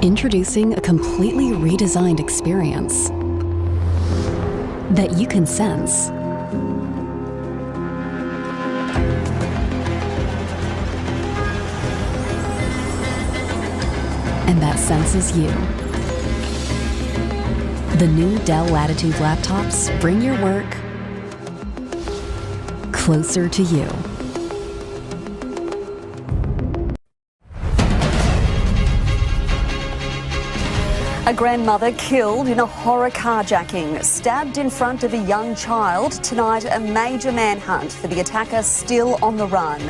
Introducing a completely redesigned experience that you can sense. And that senses you. The new Dell Latitude laptops bring your work closer to you. A grandmother killed in a horror carjacking, stabbed in front of a young child. Tonight, a major manhunt for the attacker still on the run.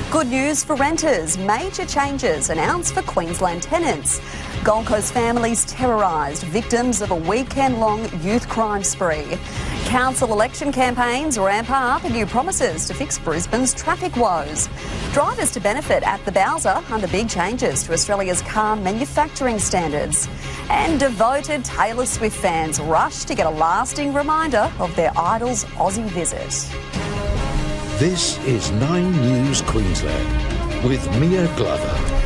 Good news for renters, major changes announced for Queensland tenants. Gold Coast families terrorised, victims of a weekend-long youth crime spree. Council election campaigns ramp up, new promises to fix Brisbane's traffic woes. Drivers to benefit at the Bowser under big changes to Australia's car manufacturing standards. And devoted Taylor Swift fans rush to get a lasting reminder of their idol's Aussie visit. This is 9 News Queensland with Mia Glover.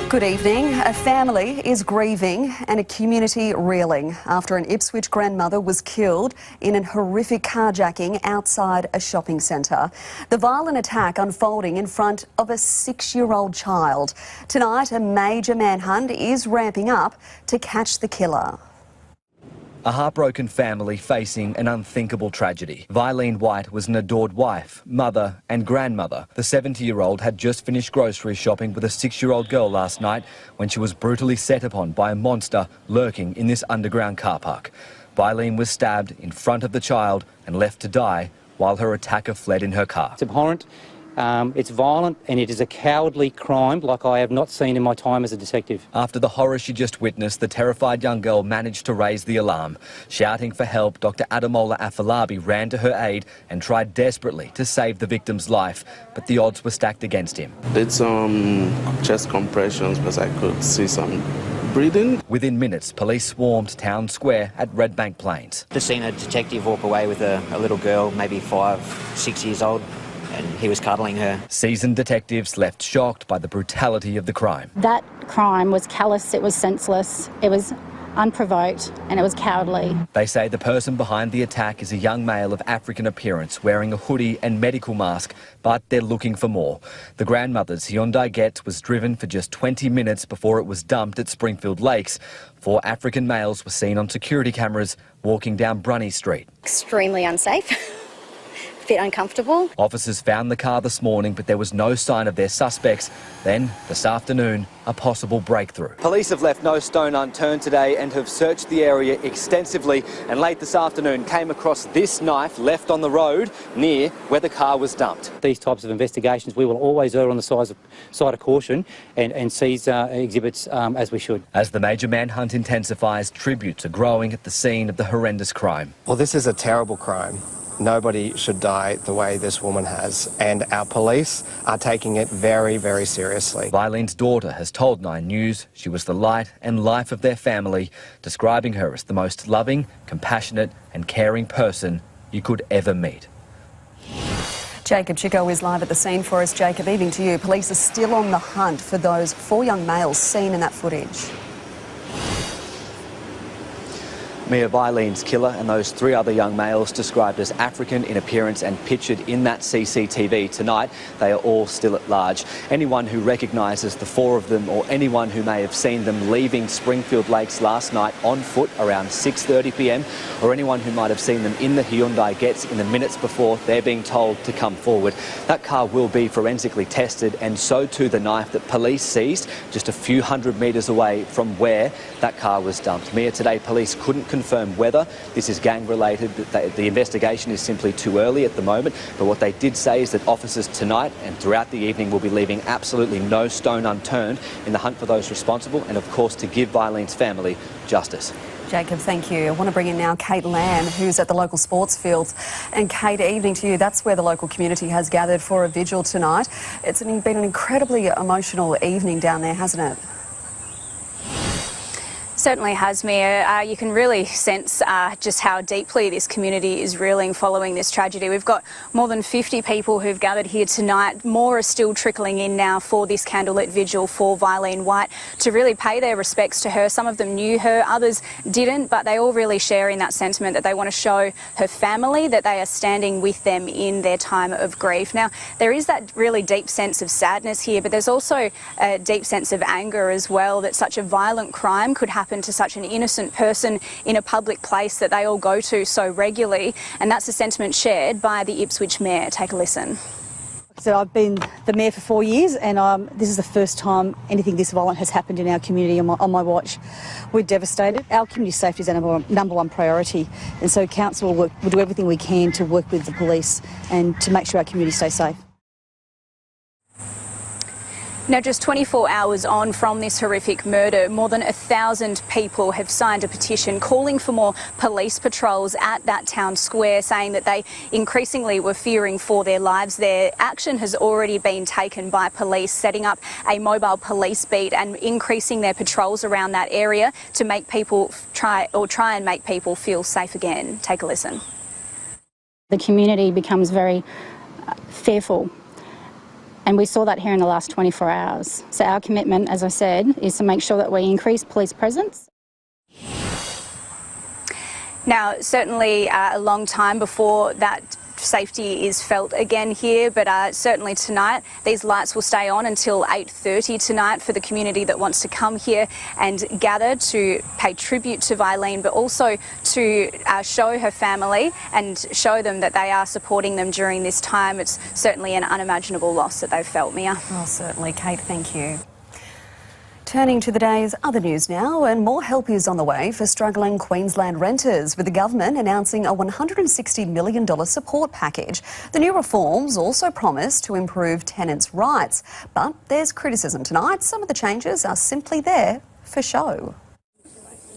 Good evening. A family is grieving and a community reeling after an Ipswich grandmother was killed in an horrific carjacking outside a shopping centre. The violent attack unfolding in front of a 6-year-old child. Tonight, a major manhunt is ramping up to catch the killer. A heartbroken family facing an unthinkable tragedy. Vilene White was an adored wife, mother and grandmother. The 70-year-old had just finished grocery shopping with a 6-year-old girl last night when she was brutally set upon by a monster lurking in this underground car park. Vilene was stabbed in front of the child and left to die while her attacker fled in her car. It's abhorrent, it's violent, and it is a cowardly crime like I have not seen in my time as a detective. After the horror she just witnessed, the terrified young girl managed to raise the alarm. Shouting for help, Dr. Ademola Afolabi ran to her aid and tried desperately to save the victim's life, but the odds were stacked against him. Did some chest compressions because I could see some breathing. Within minutes, police swarmed Town Square at Redbank Plains. Just seen a detective walk away with a little girl, maybe 5, 6 years old, and he was cuddling her. Seasoned detectives left shocked by the brutality of the crime. That crime was callous, it was senseless, it was unprovoked, and it was cowardly. They say the person behind the attack is a young male of African appearance wearing a hoodie and medical mask, but they're looking for more. The grandmother's Hyundai Getz was driven for just 20 minutes before it was dumped at Springfield Lakes. 4 African males were seen on security cameras walking down Brunny Street. Extremely unsafe. A bit uncomfortable. Officers found the car this morning, but there was no sign of their suspects. Then, this afternoon, a possible breakthrough. Police have left no stone unturned today and have searched the area extensively, and late this afternoon came across this knife left on the road near where the car was dumped. These types of investigations, we will always err on the side of caution and seize exhibits as we should. As the major manhunt intensifies, tributes are growing at the scene of the horrendous crime. Well, this is a terrible crime. Nobody should die the way this woman has, and our police are taking it very, very seriously. Vilene's daughter has told 9 News she was the light and life of their family, describing her as the most loving, compassionate and caring person you could ever meet. Jacob Chico is live at the scene for us. Jacob, evening to you. Police are still on the hunt for those 4 young males seen in that footage. Mia, Vilene's killer and those 3 other young males described as African in appearance and pictured in that CCTV tonight, they are all still at large. Anyone who recognises the 4 of them or anyone who may have seen them leaving Springfield Lakes last night on foot around 6:30 p.m, or anyone who might have seen them in the Hyundai Getz in the minutes before they're being told to come forward. That car will be forensically tested, and so too the knife that police seized just a few hundred metres away from where that car was dumped. Mia, today police couldn't confirm whether this is gang related. The investigation is simply too early at the moment, but what they did say is that officers tonight and throughout the evening will be leaving absolutely no stone unturned in the hunt for those responsible, and of course to give Vilene's family justice. Jacob, thank you. I want to bring in now Kate Lamb, who's at the local sports fields. And Kate, evening to you. That's where the local community has gathered for a vigil tonight. It's been an incredibly emotional evening down there, hasn't it? certainly has, Mia. You can really sense just how deeply this community is reeling following this tragedy. We've got more than 50 people who've gathered here tonight. More are still trickling in now for this candlelit vigil for Vilene White to really pay their respects to her. Some of them knew her, others didn't, but they all really share in that sentiment that they want to show her family that they are standing with them in their time of grief. Now, there is that really deep sense of sadness here, but there's also a deep sense of anger as well that such a violent crime could happen to such an innocent person in a public place that they all go to so regularly, and that's a sentiment shared by the Ipswich Mayor. Take a listen. So I've been the Mayor for 4 years, and this is the first time anything this violent has happened in our community on my watch. We're devastated. Our community safety is our number one priority, and so Council will do everything we can to work with the police and to make sure our community stays safe. Now, just 24 hours on from this horrific murder, more than 1,000 people have signed a petition calling for more police patrols at that town square, saying that they increasingly were fearing for their lives there. Action has already been taken by police, setting up a mobile police beat and increasing their patrols around that area to make people try and make people feel safe again. Take a listen. The community becomes very fearful. And we saw that here in the last 24 hours. So our commitment, as I said, is to make sure that we increase police presence. Now, certainly a long time before that safety is felt again here, but certainly tonight these lights will stay on until 8:30 tonight for the community that wants to come here and gather to pay tribute to Vilene, but also to show her family and show them that they are supporting them during this time. It's certainly an unimaginable loss that they've felt, Mia. Oh, certainly, Kate, thank you. Turning to the day's other news now, and more help is on the way for struggling Queensland renters, with the government announcing a $160 million support package. The new reforms also promise to improve tenants' rights, but there's criticism tonight. Some of the changes are simply there for show.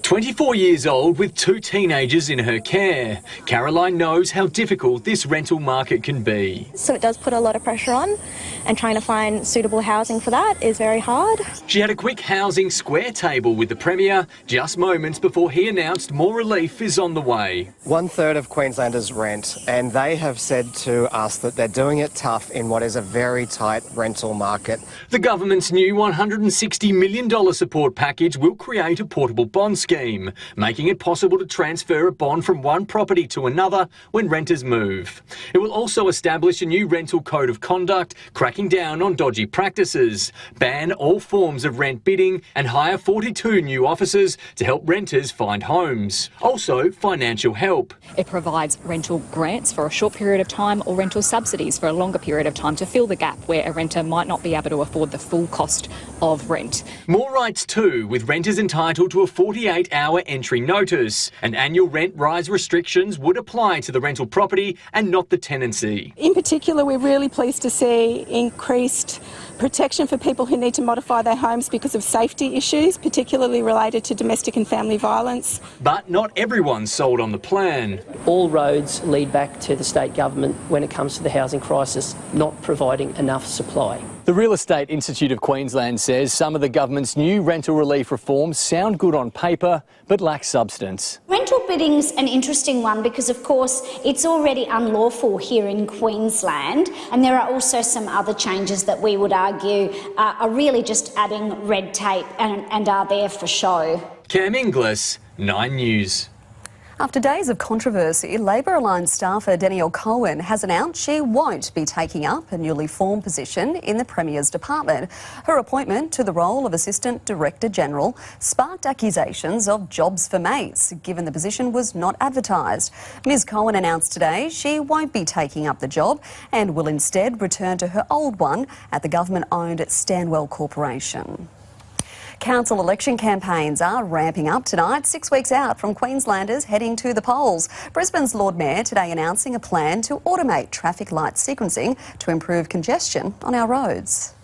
24 years old with 2 teenagers in her care, Caroline knows how difficult this rental market can be. So it does put a lot of pressure on, and trying to find suitable housing for that is very hard. She had a quick housing square table with the Premier just moments before he announced more relief is on the way. 1/3 of Queenslanders rent, and they have said to us that they're doing it tough in what is a very tight rental market. The government's new $160 million support package will create a portable bond scheme, making it possible to transfer a bond from one property to another when renters move. It will also establish a new rental code of conduct, cracking down on dodgy practices, ban all forms of rent bidding, and hire 42 new officers to help renters find homes. Also, financial help. It provides rental grants for a short period of time or rental subsidies for a longer period of time to fill the gap where a renter might not be able to afford the full cost of rent. More rights too, with renters entitled to a 48-hour entry notice, and annual rent rise restrictions would apply to the rental property and not the tenancy. In particular, we're really pleased to see increased protection for people who need to modify their homes because of safety issues, particularly related to domestic and family violence. But not everyone's sold on the plan. All roads lead back to the state government when it comes to the housing crisis not providing enough supply. The Real Estate Institute of Queensland says some of the government's new rental relief reforms sound good on paper but lack substance. Rental bidding's an interesting one because, of course, it's already unlawful here in Queensland, and there are also some other changes that we would argue are really just adding red tape and are there for show. Cam Inglis, 9 News. After days of controversy, Labor-aligned staffer Danielle Cohen has announced she won't be taking up a newly formed position in the Premier's department. Her appointment to the role of Assistant Director General sparked accusations of jobs for mates, given the position was not advertised. Ms Cohen announced today she won't be taking up the job and will instead return to her old one at the government-owned Stanwell Corporation. Council election campaigns are ramping up tonight, 6 weeks out from Queenslanders heading to the polls. Brisbane's Lord Mayor today announcing a plan to automate traffic light sequencing to improve congestion on our roads.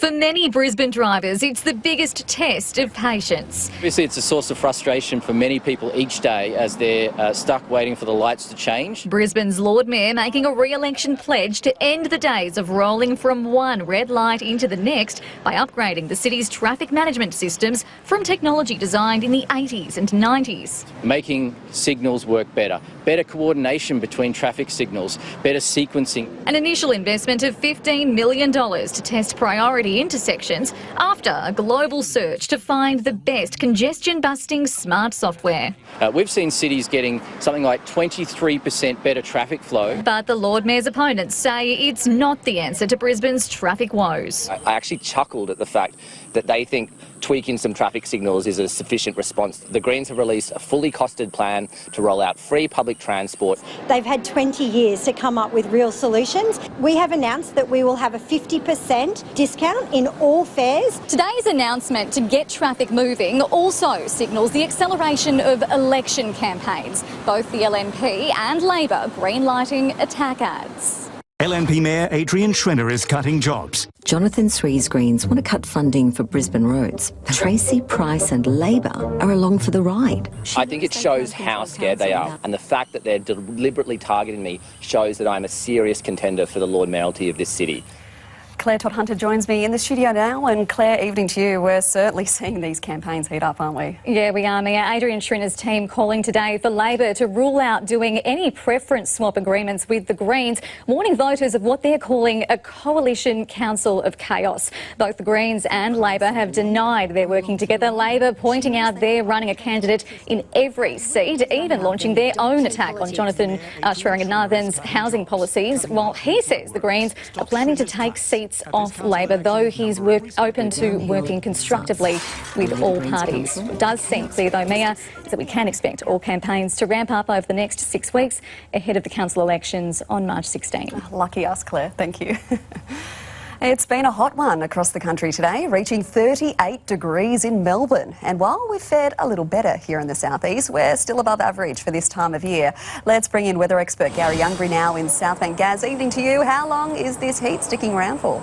For many Brisbane drivers, it's the biggest test of patience. Obviously, it's a source of frustration for many people each day as they're stuck waiting for the lights to change. Brisbane's Lord Mayor making a re-election pledge to end the days of rolling from one red light into the next by upgrading the city's traffic management systems from technology designed in the 80s and 90s. Making signals work better, better coordination between traffic signals, better sequencing. An initial investment of $15 million to test priority intersections after a global search to find the best congestion-busting smart software. We've seen cities getting something like 23% better traffic flow. But the Lord Mayor's opponents say it's not the answer to Brisbane's traffic woes. I actually chuckled at the fact that they think tweaking some traffic signals is a sufficient response. The Greens have released a fully costed plan to roll out free public transport. They've had 20 years to come up with real solutions. We have announced that we will have a 50% discount in all fares. Today's announcement to get traffic moving also signals the acceleration of election campaigns. Both the LNP and Labor greenlighting attack ads. LNP Mayor Adrian Schrenner is cutting jobs. Jonathan Swee's Greens want to cut funding for Brisbane roads. Tracy Price and Labor are along for the ride. I think it shows how scared they are, and the fact that they're deliberately targeting me shows that I'm a serious contender for the Lord Mayoralty of this city. Claire Todd-Hunter joins me in the studio now, and Claire, evening to you. We're certainly seeing these campaigns heat up, aren't we? Yeah, we are, Mia. Adrian Schrenner's team calling today for Labor to rule out doing any preference swap agreements with the Greens, warning voters of what they're calling a coalition council of chaos. Both the Greens and Labor have denied they're working together. Labor pointing out they're running a candidate in every seat, even launching their own attack on Jonathan Swearengenathan's housing policies, while he says the Greens are planning to take seats off Labor, though he's open to working constructively with all parties. It does seem clear, though, Mia, that we can expect all campaigns to ramp up over the next 6 weeks ahead of the council elections on March 16. Lucky us, Claire. Thank you. It's been a hot one across the country today, reaching 38 degrees in Melbourne. And while we've fared a little better here in the southeast, we're still above average for this time of year. Let's bring in weather expert Gary Youngberry now in Southbank. Gaz, evening to you. How long is this heat sticking around for?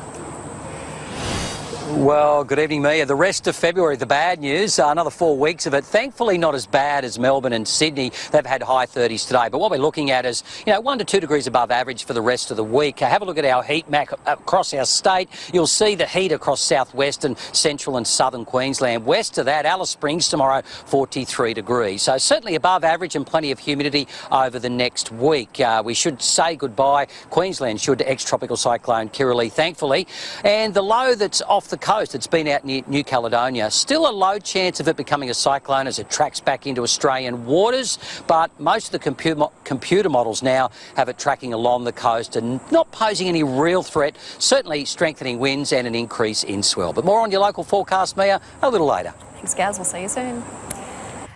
Well, good evening, Mia. The rest of February, the bad news, another 4 weeks of it. Thankfully not as bad as Melbourne and Sydney. They've had high 30s today. But what we're looking at is, 1 to 2 degrees above average for the rest of the week. Have a look at our heat map across our state. You'll see the heat across southwest and central and southern Queensland. West of that, Alice Springs tomorrow, 43 degrees. So certainly above average and plenty of humidity over the next week. We should say goodbye. Queensland should to ex-tropical cyclone Kirrily, thankfully. And the low that's off the coast, it's been out near New Caledonia. Still a low chance of it becoming a cyclone as it tracks back into Australian waters, but most of the computer models now have it tracking along the coast and not posing any real threat, certainly strengthening winds and an increase in swell. But more on your local forecast, Mia, a little later. Thanks, Gaz. We'll see you soon.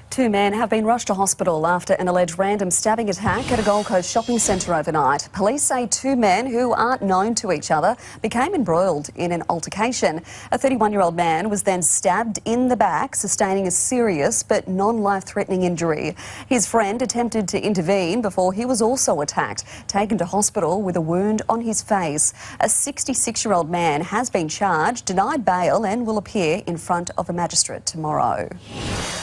2 men have been rushed to hospital after an alleged random stabbing attack at a Gold Coast shopping centre overnight. Police say 2 men who aren't known to each other became embroiled in an altercation. A 31-year-old man was then stabbed in the back, sustaining a serious but non-life-threatening injury. His friend attempted to intervene before he was also attacked, taken to hospital with a wound on his face. A 66-year-old man has been charged, denied bail and will appear in front of a magistrate tomorrow.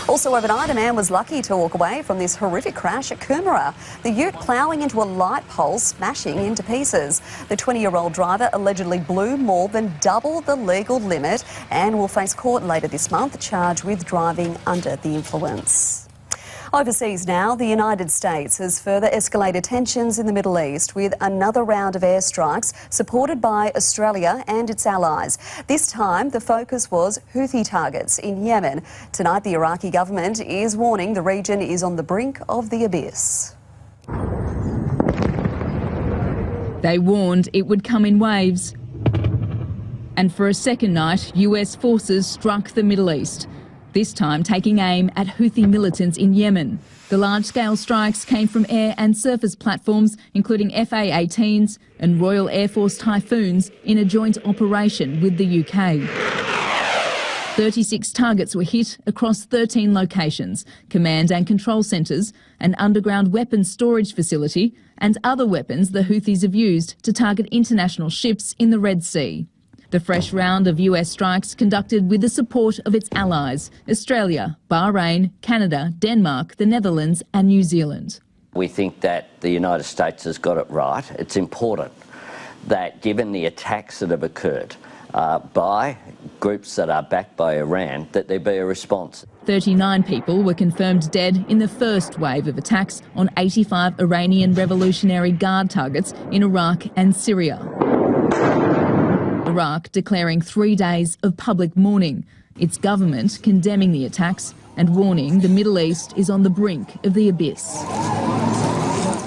Also overnight, a man was lucky to walk away from this horrific crash at Coomera. The ute ploughing into a light pole, smashing into pieces. The 20-year-old driver allegedly blew more than double the legal limit and will face court later this month, charged with driving under the influence. Overseas now, the United States has further escalated tensions in the Middle East with another round of airstrikes supported by Australia and its allies. This time, the focus was Houthi targets in Yemen. Tonight, the Iraqi government is warning the region is on the brink of the abyss. They warned it would come in waves. And for a second night, US forces struck the Middle East, this time taking aim at Houthi militants in Yemen. The large-scale strikes came from air and surface platforms, including FA-18s and Royal Air Force Typhoons, in a joint operation with the UK. 36 targets were hit across 13 locations, command and control centres, an underground weapons storage facility and other weapons the Houthis have used to target international ships in the Red Sea. The fresh round of US strikes conducted with the support of its allies, Australia, Bahrain, Canada, Denmark, the Netherlands and New Zealand. We think that the United States has got it right. It's important that given the attacks that have occurred by groups that are backed by Iran, that there be a response. 39 people were confirmed dead in the first wave of attacks on 85 Iranian Revolutionary Guard targets in Iraq and Syria. Iraq declaring 3 days of public mourning, its government condemning the attacks and warning the Middle East is on the brink of the abyss.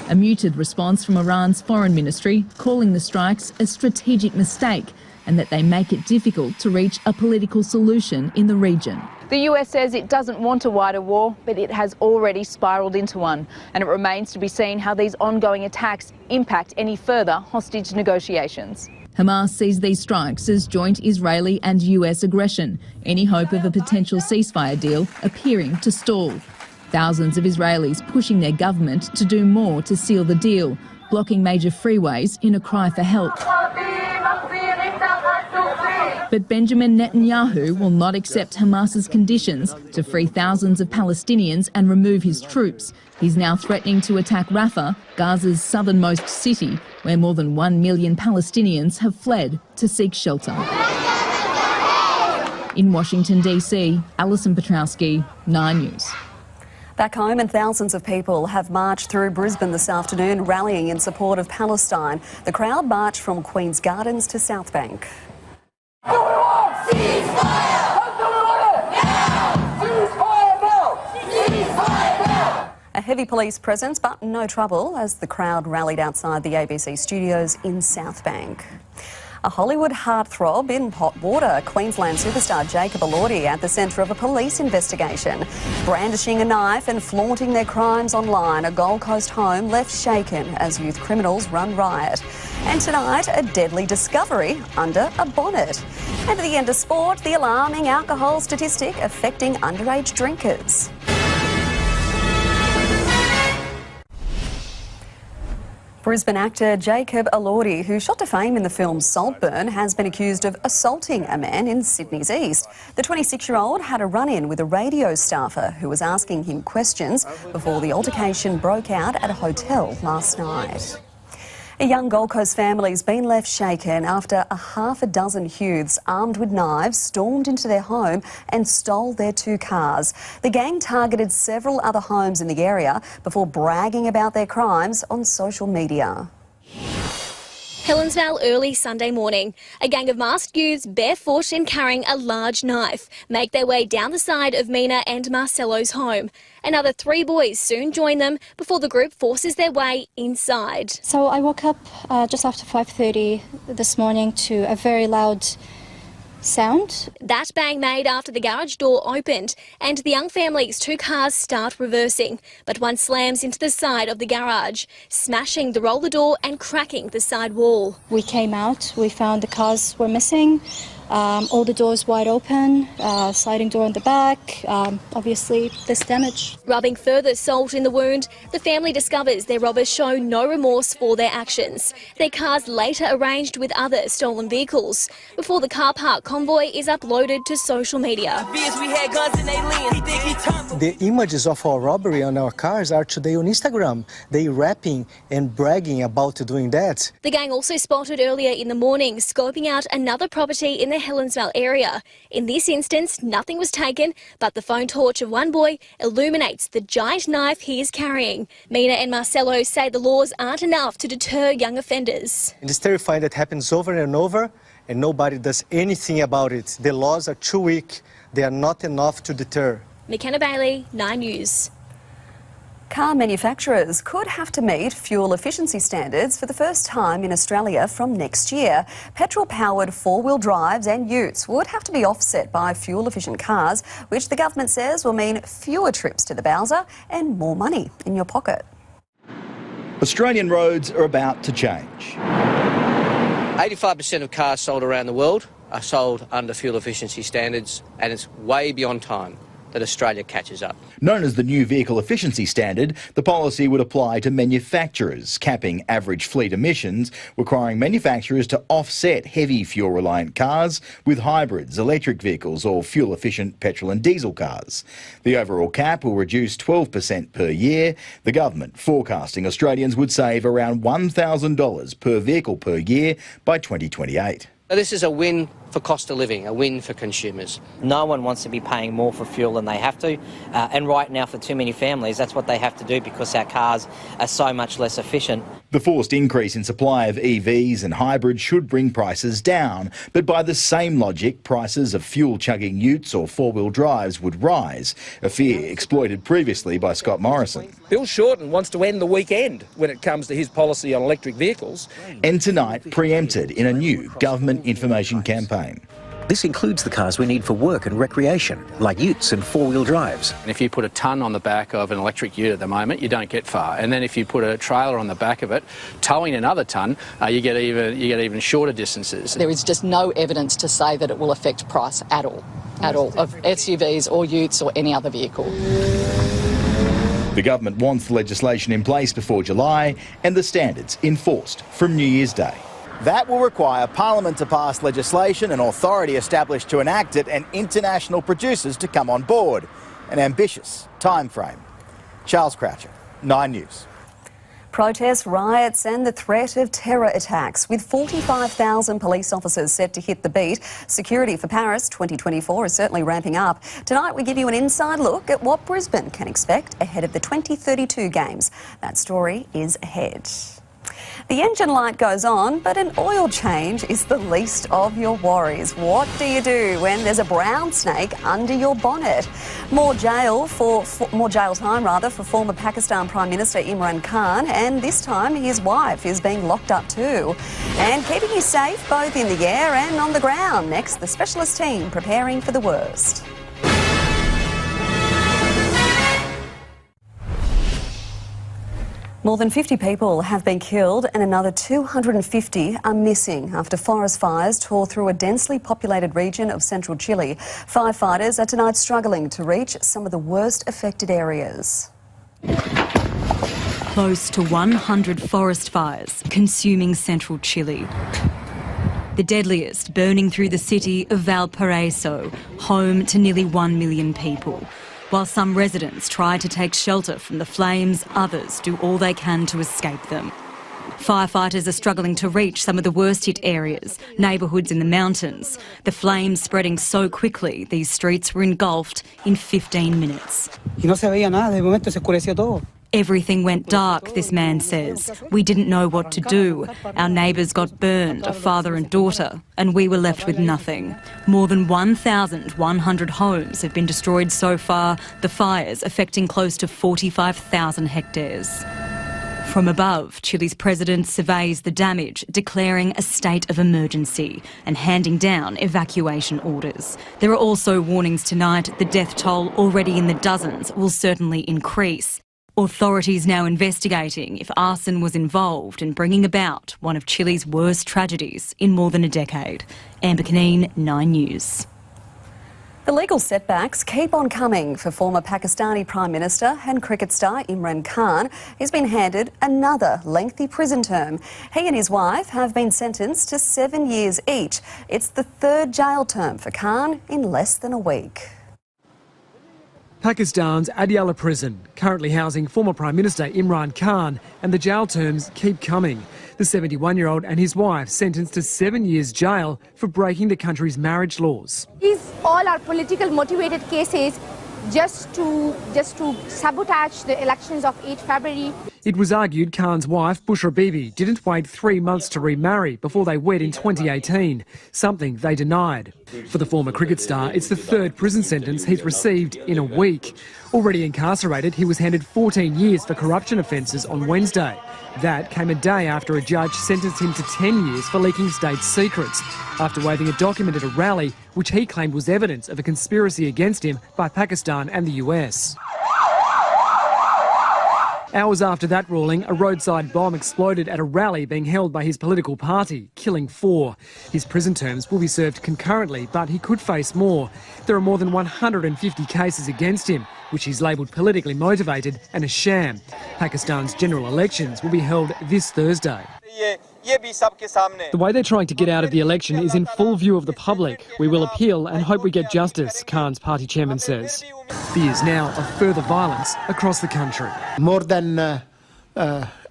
A muted response from Iran's foreign ministry calling the strikes a strategic mistake and that they make it difficult to reach a political solution in the region. The US says it doesn't want a wider war, but it has already spiralled into one, and it remains to be seen how these ongoing attacks impact any further hostage negotiations. Hamas sees these strikes as joint Israeli and US aggression, any hope of a potential ceasefire deal appearing to stall. Thousands of Israelis pushing their government to do more to seal the deal, blocking major freeways in a cry for help. But Benjamin Netanyahu will not accept Hamas's conditions to free thousands of Palestinians and remove his troops. He's now threatening to attack Rafah, Gaza's southernmost city, where more than 1 million Palestinians have fled to seek shelter. In Washington, D.C., Alison Petrowski, 9 News. Back home, and thousands of people have marched through Brisbane this afternoon, rallying in support of Palestine. The crowd marched from Queen's Gardens to Southbank. A heavy police presence, but no trouble as the crowd rallied outside the ABC studios in Southbank. A Hollywood heartthrob in hot water. Queensland superstar Jacob Elordi at the centre of a police investigation. Brandishing a knife and flaunting their crimes online, a Gold Coast home left shaken as youth criminals run riot. And tonight, a deadly discovery under a bonnet. And at the end of sport, the alarming alcohol statistic affecting underage drinkers. Brisbane actor Jacob Elordi, who shot to fame in the film Saltburn, has been accused of assaulting a man in Sydney's east. The 26-year-old had a run-in with a radio staffer who was asking him questions before the altercation broke out at a hotel last night. A young Gold Coast family's been left shaken after a half a dozen youths armed with knives stormed into their home and stole their 2 cars. The gang targeted several other homes in the area before bragging about their crimes on social media. Helensvale early Sunday morning. A gang of masked youths barefoot and carrying a large knife make their way down the side of Mina and Marcelo's home. Another 3 boys soon join them before the group forces their way inside. So I woke up just after 5:30 this morning to a very loud sound. That bang made after the garage door opened and the young family's 2 cars start reversing, but one slams into the side of the garage, smashing the roller door and cracking the side wall. We came out, we found the cars were missing, all the doors wide open, sliding door in the back, obviously this damage. Rubbing further salt in the wound, the family discovers their robbers show no remorse for their actions. Their cars later arranged with other stolen vehicles before the car park convoy is uploaded to social media. The images of our robbery on our cars are today on Instagram. They rapping and bragging about doing that. The gang also spotted earlier in the morning scoping out another property in the Helensvale area. In this instance, nothing was taken, but the phone torch of one boy illuminates the giant knife he is carrying. Mina and Marcelo say the laws aren't enough to deter young offenders. It is terrifying that happens over and over, and nobody does anything about it. The laws are too weak. They are not enough to deter. McKenna Bailey, 9 News. Car manufacturers could have to meet fuel efficiency standards for the first time in Australia from next year. Petrol-powered 4-wheel drives and utes would have to be offset by fuel-efficient cars, which the government says will mean fewer trips to the Bowser and more money in your pocket. Australian roads are about to change. 85% of cars sold around the world are sold under fuel efficiency standards, and it's way beyond time that Australia catches up. Known as the new vehicle efficiency standard, the policy would apply to manufacturers, capping average fleet emissions, requiring manufacturers to offset heavy fuel-reliant cars with hybrids, electric vehicles or fuel-efficient petrol and diesel cars. The overall cap will reduce 12% per year, the government forecasting Australians would save around $1,000 per vehicle per year by 2028. So this is a win for cost of living, a win for consumers. No one wants to be paying more for fuel than they have to, and right now for too many families that's what they have to do because our cars are so much less efficient. The forced increase in supply of EVs and hybrids should bring prices down, but by the same logic, prices of fuel-chugging utes or four-wheel drives would rise, a fear exploited previously by Scott Morrison. Bill Shorten wants to end the weekend when it comes to his policy on electric vehicles. And tonight preempted in a new government information campaign. This includes the cars we need for work and recreation, like utes and four-wheel drives. And if you put a tonne on the back of an electric ute at the moment, you don't get far. And then if you put a trailer on the back of it, towing another tonne, you get even shorter distances. There is just no evidence to say that it will affect price at all, of SUVs or utes or any other vehicle. The government wants the legislation in place before July and the standards enforced from New Year's Day. That will require Parliament to pass legislation, an authority established to enact it, and international producers to come on board. An ambitious time frame. Charles Croucher, 9 News. Protests, riots and the threat of terror attacks. With 45,000 police officers set to hit the beat, security for Paris 2024 is certainly ramping up. Tonight we give you an inside look at what Brisbane can expect ahead of the 2032 Games. That story is ahead. The engine light goes on, but an oil change is the least of your worries. What do you do when there's a brown snake under your bonnet? More jail time for former Pakistan Prime Minister Imran Khan, and this time his wife is being locked up too. And keeping you safe both in the air and on the ground. Next, the specialist team preparing for the worst. More than 50 people have been killed and another 250 are missing after forest fires tore through a densely populated region of central Chile. Firefighters are tonight struggling to reach some of the worst affected areas. Close to 100 forest fires consuming central Chile. The deadliest burning through the city of Valparaiso, home to nearly 1 million people. While some residents try to take shelter from the flames, others do all they can to escape them. Firefighters are struggling to reach some of the worst hit areas, neighbourhoods in the mountains. The flames spreading so quickly, these streets were engulfed in 15 minutes. Everything went dark, this man says. We didn't know what to do. Our neighbours got burned, a father and daughter, and we were left with nothing. More than 1,100 homes have been destroyed so far, the fires affecting close to 45,000 hectares. From above, Chile's president surveys the damage, declaring a state of emergency and handing down evacuation orders. There are also warnings tonight the death toll, already in the dozens, will certainly increase. Authorities now investigating if arson was involved in bringing about one of Chile's worst tragedies in more than a decade. Amber Caneen, 9 News. The legal setbacks keep on coming for former Pakistani Prime Minister and cricket star Imran Khan. He's been handed another lengthy prison term. He and his wife have been sentenced to 7 years each. It's the third jail term for Khan in less than a week. Pakistan's Adiala prison, currently housing former Prime Minister Imran Khan, and the jail terms keep coming. The 71-year-old and his wife sentenced to 7 years jail for breaking the country's marriage laws. These all are political motivated cases just to sabotage the elections of 8 February. It was argued Khan's wife, Bushra Bibi, didn't wait 3 months to remarry before they wed in 2018, something they denied. For the former cricket star, it's the third prison sentence he's received in a week. Already incarcerated, he was handed 14 years for corruption offences on Wednesday. That came a day after a judge sentenced him to 10 years for leaking state secrets, after waving a document at a rally which he claimed was evidence of a conspiracy against him by Pakistan and the US. Hours after that ruling, a roadside bomb exploded at a rally being held by his political party, killing 4. His prison terms will be served concurrently, but he could face more. There are more than 150 cases against him, which he's labelled politically motivated and a sham. Pakistan's general elections will be held this Thursday. The way they're trying to get out of the election is in full view of the public. We will appeal and hope we get justice, Khan's party chairman says. Fears now of further violence across the country. More than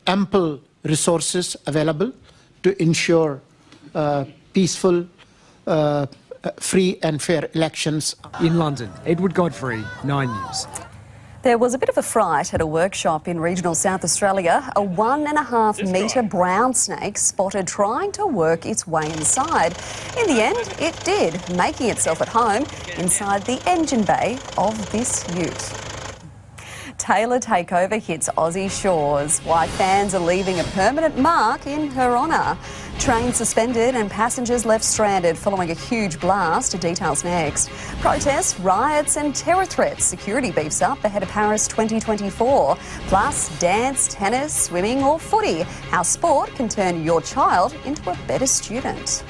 ample resources available to ensure peaceful, free and fair elections. In London, Edward Godfrey, 9 News. There was a bit of a fright at a workshop in regional South Australia. A 1.5 metre brown snake spotted trying to work its way inside. In the end, it did, making itself at home inside the engine bay of this ute. Taylor takeover hits Aussie shores. Why fans are leaving a permanent mark in her honour. Train suspended and passengers left stranded following a huge blast. Details next. Protests, riots and terror threats. Security beefs up ahead of Paris 2024. Plus dance, tennis, swimming or footy. How sport can turn your child into a better student.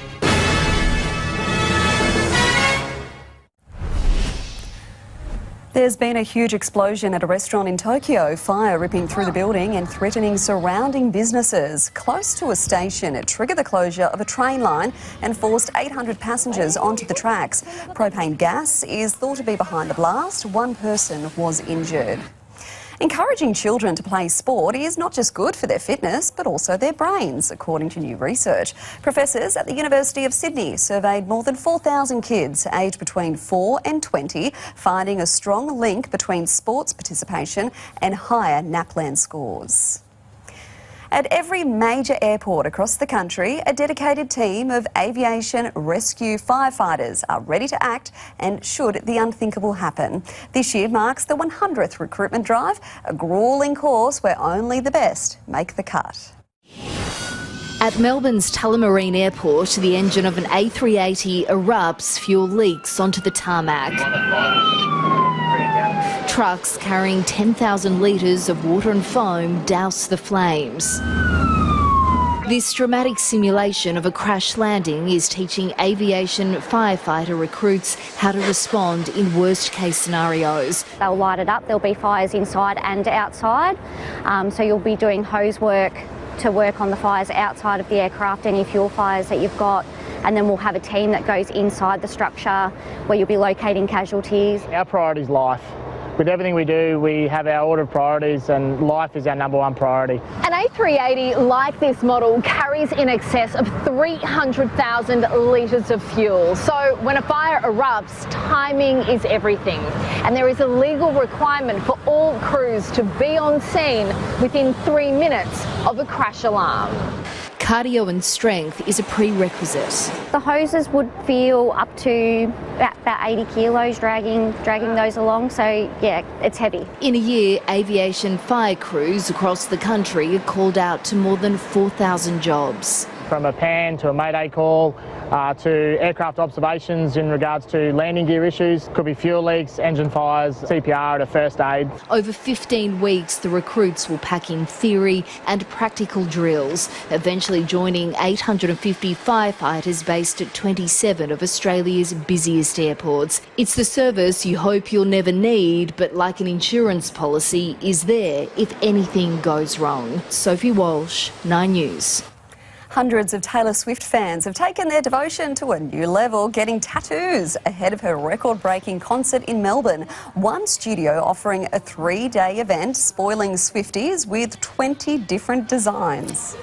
There's been a huge explosion at a restaurant in Tokyo, fire ripping through the building and threatening surrounding businesses. Close to a station, it triggered the closure of a train line and forced 800 passengers onto the tracks. Propane gas is thought to be behind the blast. 1 person was injured. Encouraging children to play sport is not just good for their fitness, but also their brains, according to new research. Professors at the University of Sydney surveyed more than 4,000 kids aged between 4 and 20, finding a strong link between sports participation and higher NAPLAN scores. At every major airport across the country, a dedicated team of aviation rescue firefighters are ready to act and should the unthinkable happen. This year marks the 100th recruitment drive, a gruelling course where only the best make the cut. At Melbourne's Tullamarine Airport, the engine of an A380 erupts, fuel leaks onto the tarmac. Trucks carrying 10,000 litres of water and foam douse the flames. This dramatic simulation of a crash landing is teaching aviation firefighter recruits how to respond in worst-case scenarios. They'll light it up, there'll be fires inside and outside, so you'll be doing hose work to work on the fires outside of the aircraft, any fuel fires that you've got, and then we'll have a team that goes inside the structure where you'll be locating casualties. Our priority is life. With everything we do, we have our order of priorities and life is our #1 priority. An A380 like this model carries in excess of 300,000 litres of fuel. So when a fire erupts, timing is everything. And there is a legal requirement for all crews to be on scene within 3 minutes of a crash alarm. Cardio and strength is a prerequisite. The hoses would feel up to about 80 kilos dragging those along, so yeah, it's heavy. In a year, aviation fire crews across the country are called out to more than 4,000 jobs. From a PAN to a Mayday call to aircraft observations in regards to landing gear issues, could be fuel leaks, engine fires, CPR to first aid. Over 15 weeks, the recruits will pack in theory and practical drills, eventually joining 850 firefighters based at 27 of Australia's busiest airports. It's the service you hope you'll never need, but like an insurance policy, is there if anything goes wrong. Sophie Walsh, 9 News. Hundreds of Taylor Swift fans have taken their devotion to a new level, getting tattoos ahead of her record-breaking concert in Melbourne. One studio offering a 3-day event, spoiling Swifties with 20 different designs.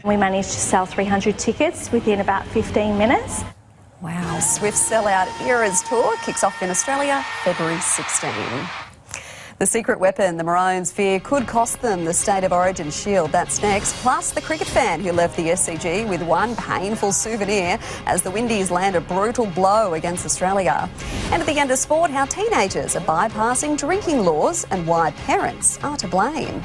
We managed to sell 300 tickets within about 15 minutes. Wow. Swift's sellout Eras tour kicks off in Australia February 16. The secret weapon the Maroons fear could cost them the State of Origin shield. That's next. Plus, the cricket fan who left the SCG with one painful souvenir as the Windies land a brutal blow against Australia. And at the end of sport, how teenagers are bypassing drinking laws and why parents are to blame.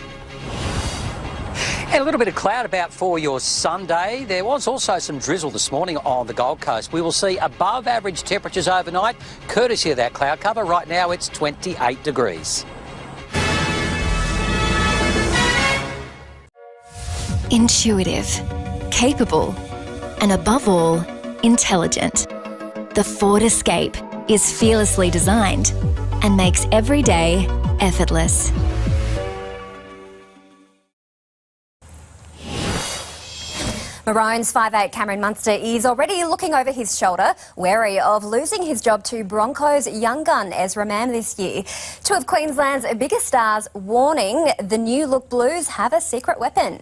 And a little bit of cloud about for your Sunday. There was also some drizzle this morning on the Gold Coast. We will see above average temperatures overnight, courtesy of that cloud cover. Right now it's 28 degrees. intuitive, capable, and above all, intelligent. The Ford Escape is fearlessly designed and makes every day effortless. Maroon's 5'8" Cameron Munster is already looking over his shoulder, wary of losing his job to Broncos young gun Ezra Mam this year. Two of Queensland's biggest stars warning the new look Blues have a secret weapon.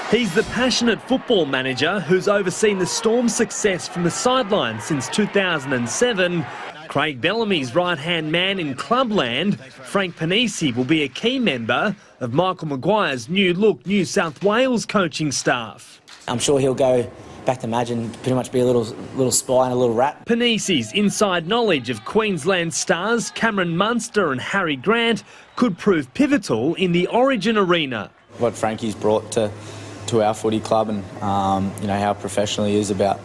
He's the passionate football manager who's overseen the Storm's success from the sidelines since 2007. Craig Bellamy's right-hand man in clubland, Frank Panisi, will be a key member of Michael Maguire's new look New South Wales coaching staff. I'm sure he'll go back to Madge and pretty much be a little spy and a little rat. Panisi's inside knowledge of Queensland stars Cameron Munster and Harry Grant could prove pivotal in the Origin arena. What Frankie's brought to our footy club and how professional he is about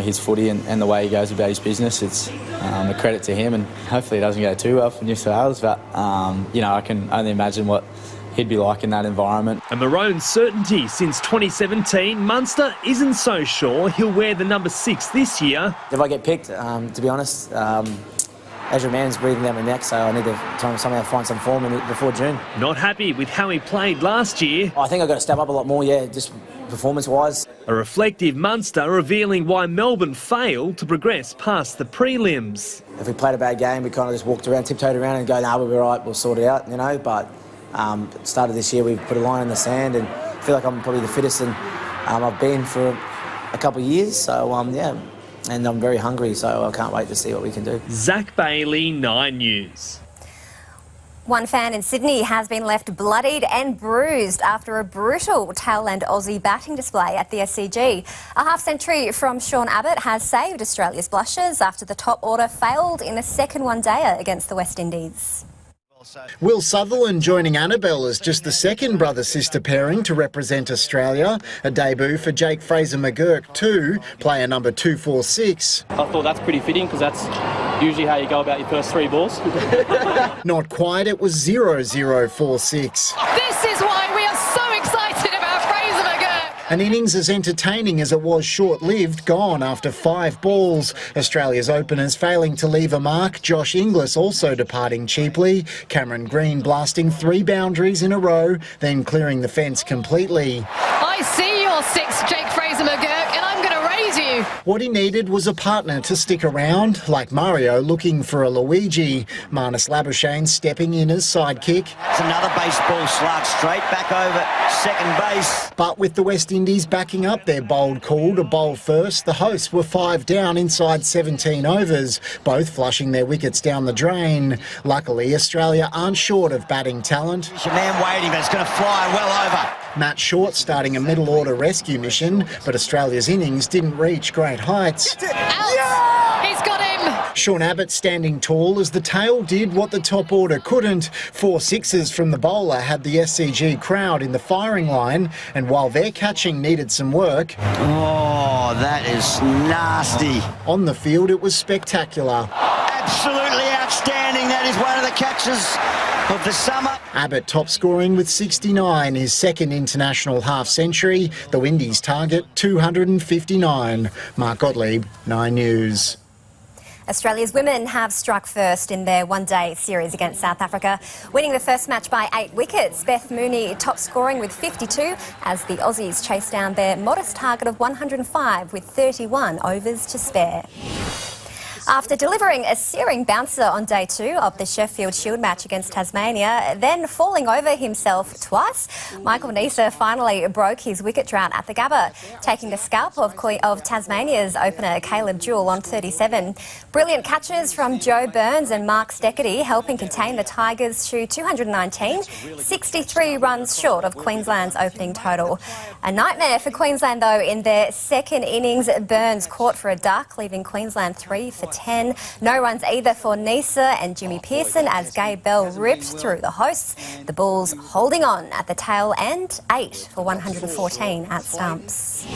his footy and the way he goes about his business, it's a credit to him, and hopefully it doesn't go too well for New South Wales, but I can only imagine what he'd be like in that environment. A Maroon's certainty since 2017, Munster isn't so sure he'll wear the number 6 this year. If I get picked, to be honest, Ezra Mann's breathing down my neck, so I need to somehow find some form in it before June. Not happy with how he played last year. I think I've got to step up a lot more, just performance-wise. A reflective Munster revealing why Melbourne failed to progress past the prelims. If we played a bad game, we kind of just walked around, tiptoed around and go, nah, we'll be all right, we'll sort it out, but at the start of this year, we've put a line in the sand and I feel like I'm probably the fittest and I've been for a couple of years, so and I'm very hungry, so I can't wait to see what we can do. Zach Bailey, 9 News. One fan in Sydney has been left bloodied and bruised after a brutal tail-end Aussie batting display at the SCG. A half-century from Sean Abbott has saved Australia's blushes after the top order failed in the second one-dayer against the West Indies. Will Sutherland joining Annabelle as just the second brother-sister pairing to represent Australia. A debut for Jake Fraser-McGurk too, player number 246. I thought that's pretty fitting because that's usually how you go about your first 3 balls. Not quite, it was 0046. This is why we are so excited about Fraser-McGurk. An innings as entertaining as it was short-lived, gone after 5 balls. Australia's openers failing to leave a mark. Josh Inglis also departing cheaply. Cameron Green blasting 3 boundaries in a row, then clearing the fence completely. I see your 6, Jake Fraser-McGurk, and I'm going to raise you. What he needed was a partner to stick around, like Mario looking for a Luigi. Marnus Labuschagne stepping in as sidekick. It's another baseball slug straight back over second base. But with the West Indies backing up their bold call to bowl first, the hosts were 5 down inside 17 overs, both flushing their wickets down the drain. Luckily, Australia aren't short of batting talent. There's your man waiting, but it's going to fly well over. Matt Short starting a middle-order rescue mission, but Australia's innings didn't reach great heights. Out! He's got him! Sean Abbott standing tall as the tail did what the top order couldn't. 4 sixes from the bowler had the SCG crowd in the firing line, and while their catching needed some work... Oh, that is nasty. On the field, it was spectacular. Absolutely outstanding. That is one of the catches of the summer. Abbott top scoring with 69, his second international half-century. The Windies target 259. Mark Gottlieb, 9 News. Australia's women have struck first in their one-day series against South Africa, winning the first match by 8 wickets. Beth Mooney top scoring with 52 as the Aussies chase down their modest target of 105 with 31 overs to spare. After delivering a searing bouncer on day 2 of the Sheffield Shield match against Tasmania, then falling over himself twice, Michael Neser finally broke his wicket drought at the Gabba, taking the scalp of Tasmania's opener Caleb Jewell on 37. Brilliant catches from Joe Burns and Mark Steckety helping contain the Tigers to 219, 63 runs short of Queensland's opening total. A nightmare for Queensland though in their second innings. Burns caught for a duck, leaving Queensland 3 for 10. No runs either for Neser and Jimmy Pearson as Gabe Bell ripped through the hosts. The Bulls holding on at the tail end, 8 for 114 at stumps.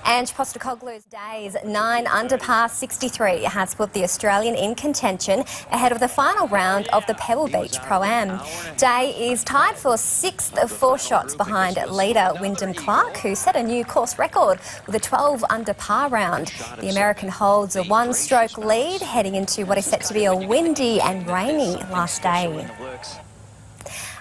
Ange Postecoglou's days 9 under par 63 has put the Australian in contention ahead of the final round of the Pebble Beach Pro-Am. Day is tied for 6th of 4 shots behind leader Wyndham Clark, who set a new course record with a 12 under par round. The American holds a 1-stroke lead heading into what is set to be a windy and rainy last day.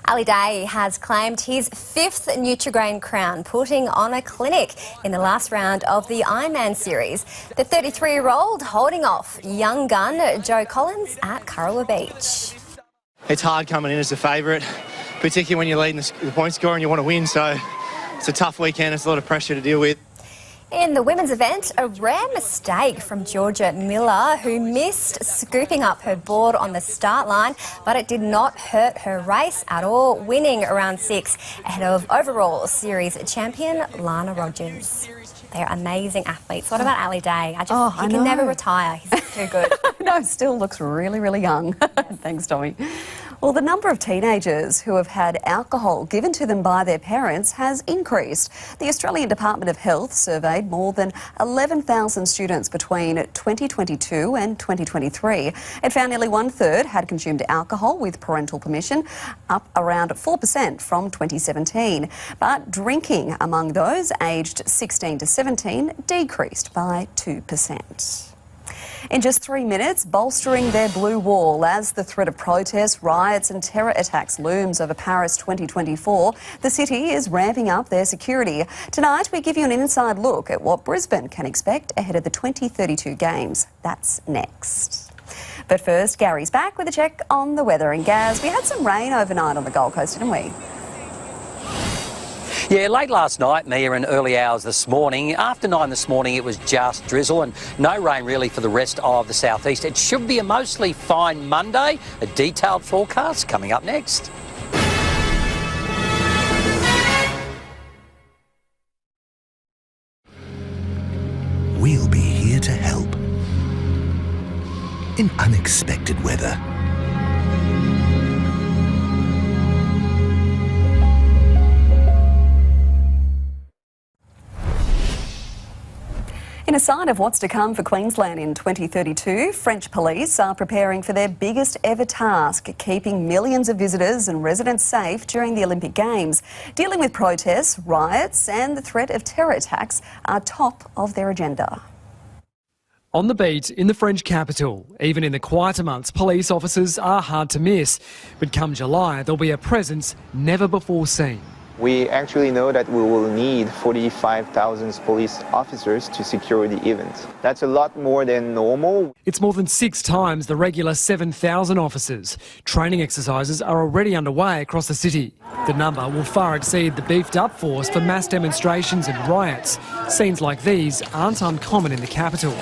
Ali Day has claimed his 5th Nutrigrain crown, putting on a clinic in the last round of the Ironman series. The 33-year-old holding off young gun Joe Collins at Kurrawa Beach. It's hard coming in as a favourite, particularly when you're leading the point score and you want to win, so it's a tough weekend. It's a lot of pressure to deal with. In the women's event, a rare mistake from Georgia Miller, who missed scooping up her board on the start line, but it did not hurt her race at all, winning around 6 ahead of overall series champion Lana Rogers. They're amazing athletes. What about Ali Day? He can never retire. He's too good. No, still looks really, really young. Thanks, Tommy. Well, the number of teenagers who have had alcohol given to them by their parents has increased. The Australian Department of Health surveyed more than 11,000 students between 2022 and 2023. It found nearly 1/3 had consumed alcohol with parental permission, up around 4% from 2017. But drinking among those aged 16 to 17 decreased by 2%. In just 3 minutes, bolstering their blue wall as the threat of protests, riots and terror attacks looms over Paris 2024, the city is ramping up their security. Tonight, we give you an inside look at what Brisbane can expect ahead of the 2032 Games. That's next. But first, Gary's back with a check on the weather. And Gaz, we had some rain overnight on the Gold Coast, didn't we? Yeah, late last night, Mia, and early hours this morning. After 9 this morning, it was just drizzle and no rain really for the rest of the southeast. It should be a mostly fine Monday. A detailed forecast coming up next. We'll be here to help in unexpected weather. In a sign of what's to come for Queensland in 2032, French police are preparing for their biggest ever task, keeping millions of visitors and residents safe during the Olympic Games. Dealing with protests, riots and the threat of terror attacks are top of their agenda. On the beat in the French capital, even in the quieter months, police officers are hard to miss. But come July, there'll be a presence never before seen. We actually know that we will need 45,000 police officers to secure the event. That's a lot more than normal. It's more than 6 times the regular 7,000 officers. Training exercises are already underway across the city. The number will far exceed the beefed-up force for mass demonstrations and riots. Scenes like these aren't uncommon in the capital.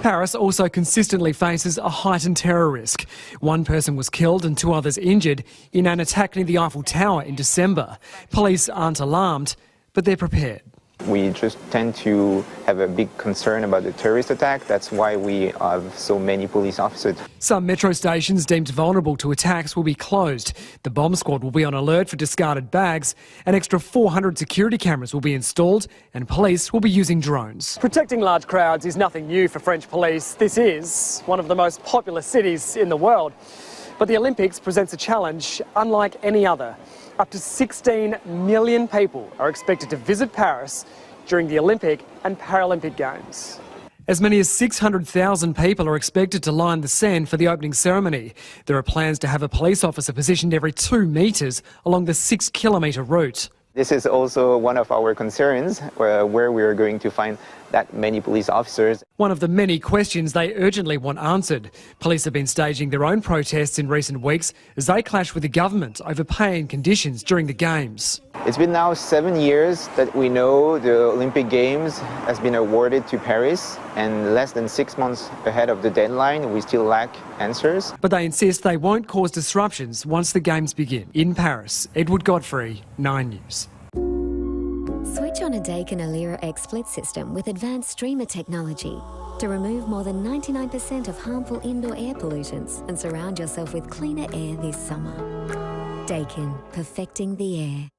Paris also consistently faces a heightened terror risk. 1 person was killed and 2 others injured in an attack near the Eiffel Tower in December. Police aren't alarmed, but they're prepared. We just tend to have a big concern about the terrorist attack. That's why we have so many police officers. Some metro stations deemed vulnerable to attacks will be closed. The bomb squad will be on alert for discarded bags. An extra 400 security cameras will be installed and police will be using drones. Protecting large crowds is nothing new for French police. This is one of the most popular cities in the world. But the Olympics presents a challenge unlike any other. Up to 16 million people are expected to visit Paris during the Olympic and Paralympic Games. As many as 600,000 people are expected to line the Seine for the opening ceremony. There are plans to have a police officer positioned every 2 metres along the 6-kilometre route. This is also one of our concerns, where we are going to find that many police officers. One of the many questions they urgently want answered. Police have been staging their own protests in recent weeks as they clash with the government over pay and conditions during the Games. It's been now 7 years that we know the Olympic Games has been awarded to Paris, and less than 6 months ahead of the deadline, we still lack answers. But they insist they won't cause disruptions once the Games begin. In Paris, Edward Godfrey, 9 News. Switch on a Daikin Alira X split system with advanced streamer technology to remove more than 99% of harmful indoor air pollutants and surround yourself with cleaner air this summer. Daikin, perfecting the air.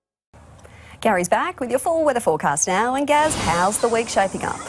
Gary's back with your full weather forecast now. And Gaz, how's the week shaping up?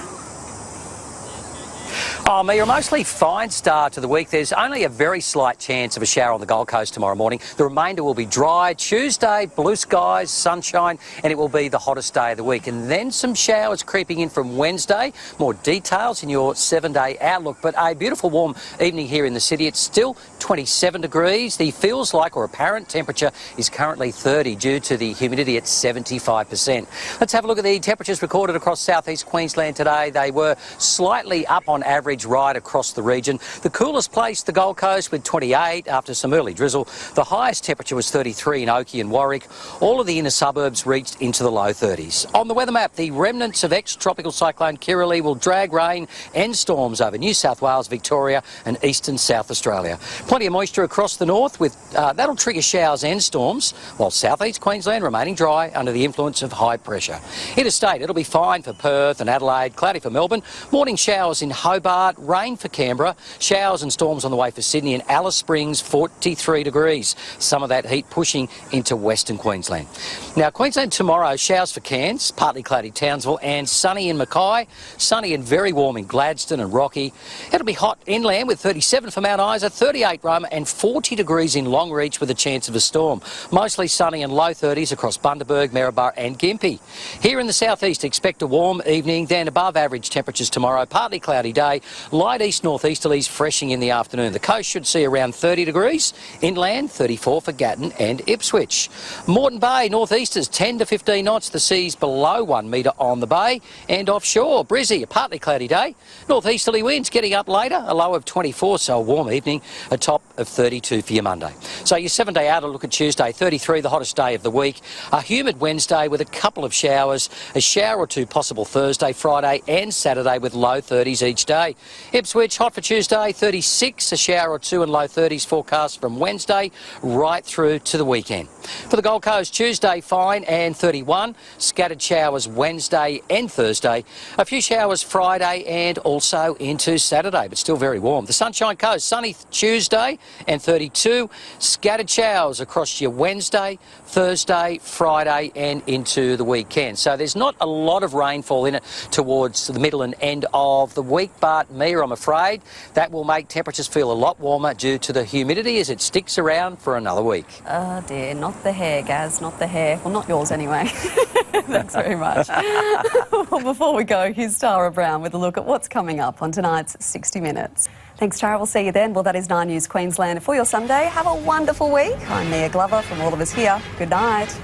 Oh, Mia, a mostly fine start to the week. There's only a very slight chance of a shower on the Gold Coast tomorrow morning. The remainder will be dry. Tuesday, blue skies, sunshine, and it will be the hottest day of the week. And then some showers creeping in from Wednesday. More details in your 7-day outlook. But a beautiful warm evening here in the city. It's still 27 degrees. The feels like or apparent temperature is currently 30 due to the humidity at 75%. Let's have a look at the temperatures recorded across southeast Queensland today. They were slightly up on average right across the region. The coolest place, the Gold Coast, with 28 after some early drizzle. The highest temperature was 33 in Oakey and Warwick. All of the inner suburbs reached into the low 30s. On the weather map, the remnants of ex-tropical cyclone Kirrily will drag rain and storms over New South Wales, Victoria and eastern South Australia. Plenty of moisture across the north, with that'll trigger showers and storms, while southeast Queensland remaining dry under the influence of high pressure. Interstate, it'll be fine for Perth and Adelaide, cloudy for Melbourne. Morning showers in Hobart, rain for Canberra, showers and storms on the way for Sydney and Alice Springs, 43 degrees. Some of that heat pushing into Western Queensland. Now, Queensland tomorrow, showers for Cairns, partly cloudy Townsville and sunny in Mackay, sunny and very warm in Gladstone and Rocky. It'll be hot inland with 37 for Mount Isa, 38 Roma and 40 degrees in Longreach with a chance of a storm. Mostly sunny and low 30s across Bundaberg, Maryborough and Gympie. Here in the southeast, expect a warm evening, then above average temperatures tomorrow, partly cloudy day. Light east-northeasterlies freshing in the afternoon. The coast should see around 30 degrees. Inland, 34 for Gatton and Ipswich. Moreton Bay, northeasters, 10 to 15 knots. The sea's below 1 metre on the bay. And offshore, Brizzy, a partly cloudy day. Northeasterly winds getting up later, a low of 24, so a warm evening, a top of 32 for your Monday. So your 7-day outlook at Tuesday, 33, the hottest day of the week. A humid Wednesday with a couple of showers. A shower or two possible Thursday, Friday and Saturday with low 30s each day. Ipswich, hot for Tuesday, 36, a shower or two and low 30s forecast from Wednesday right through to the weekend. For the Gold Coast, Tuesday fine and 31, scattered showers Wednesday and Thursday, a few showers Friday and also into Saturday, but still very warm. The Sunshine Coast, sunny Tuesday and 32, scattered showers across your Wednesday, Thursday, Friday and into the weekend. So there's not a lot of rainfall in it towards the middle and end of the week, but Mia, I'm afraid that will make temperatures feel a lot warmer due to the humidity as it sticks around for another week. Oh dear, not the hair, Gaz, not the hair. Well, not yours anyway. Thanks very much. Well, before we go, here's Tara Brown with a look at what's coming up on tonight's 60 Minutes. Thanks, Tara. We'll see you then. Well, that is 9 News Queensland for your Sunday. Have a wonderful week. I'm Mia Glover from all of us here. Good night.